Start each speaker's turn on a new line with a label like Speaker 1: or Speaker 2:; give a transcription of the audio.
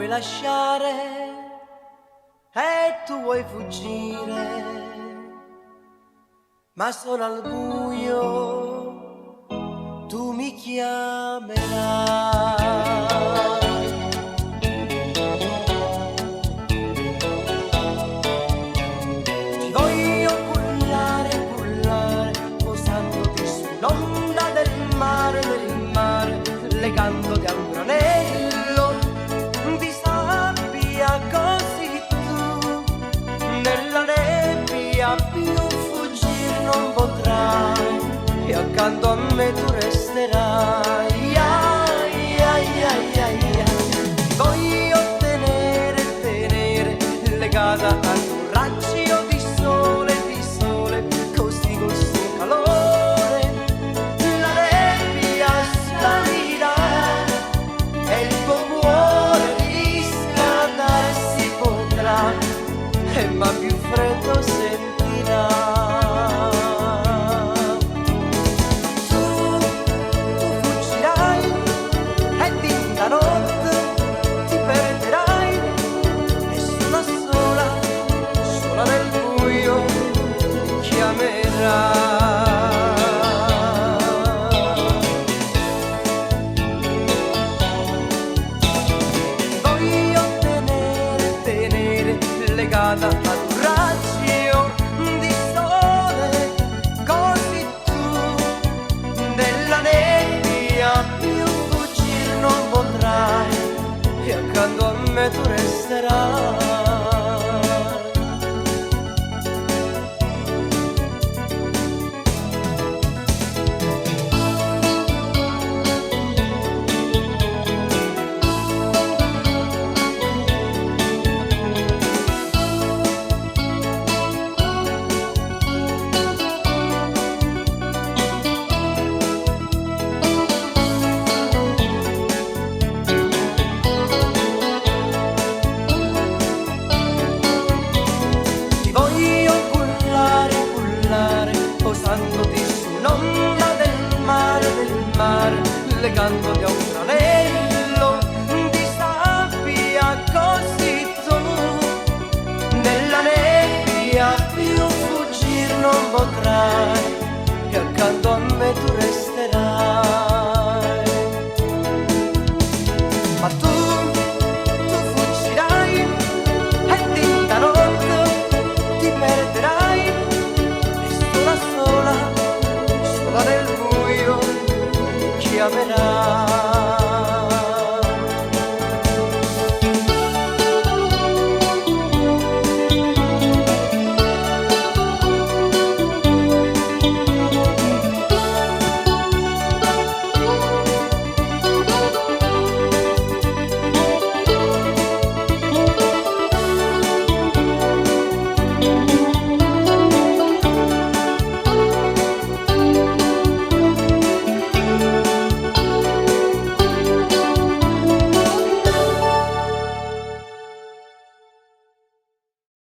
Speaker 1: vuoi lasciare e tu vuoi fuggire, ma sono al buio, tu mi chiamerai. Ti voglio cullare, cullare, posandoti sull'onda del mare, legandoti a un granello di sabbia, così tu nella nebbia più fuggir non potrai e accanto a me tu resterai. Ai, ai, ai, ai, ai. Ti voglio tenere, tenere legata al tuo raggio di sole, così col suo calore la nebbia sparirà e il tuo cuore riscaldare si potrà, ma più freddo sentirà. Tu fuggirai e in la notte ti perderai e sola sola, sola nel buio ti chiamerai. Voglio tenere, tenere legata ad un raggio di sole, così tu nella nebbia più fuggir non potrai e accanto a me tu resterai. Ti voglio cullare, cullare, posandoti sull'onda del mare, legandoti a un granello di sabbia, così tu nella nebbia più fuggir non potrai e accanto a me tu resterai.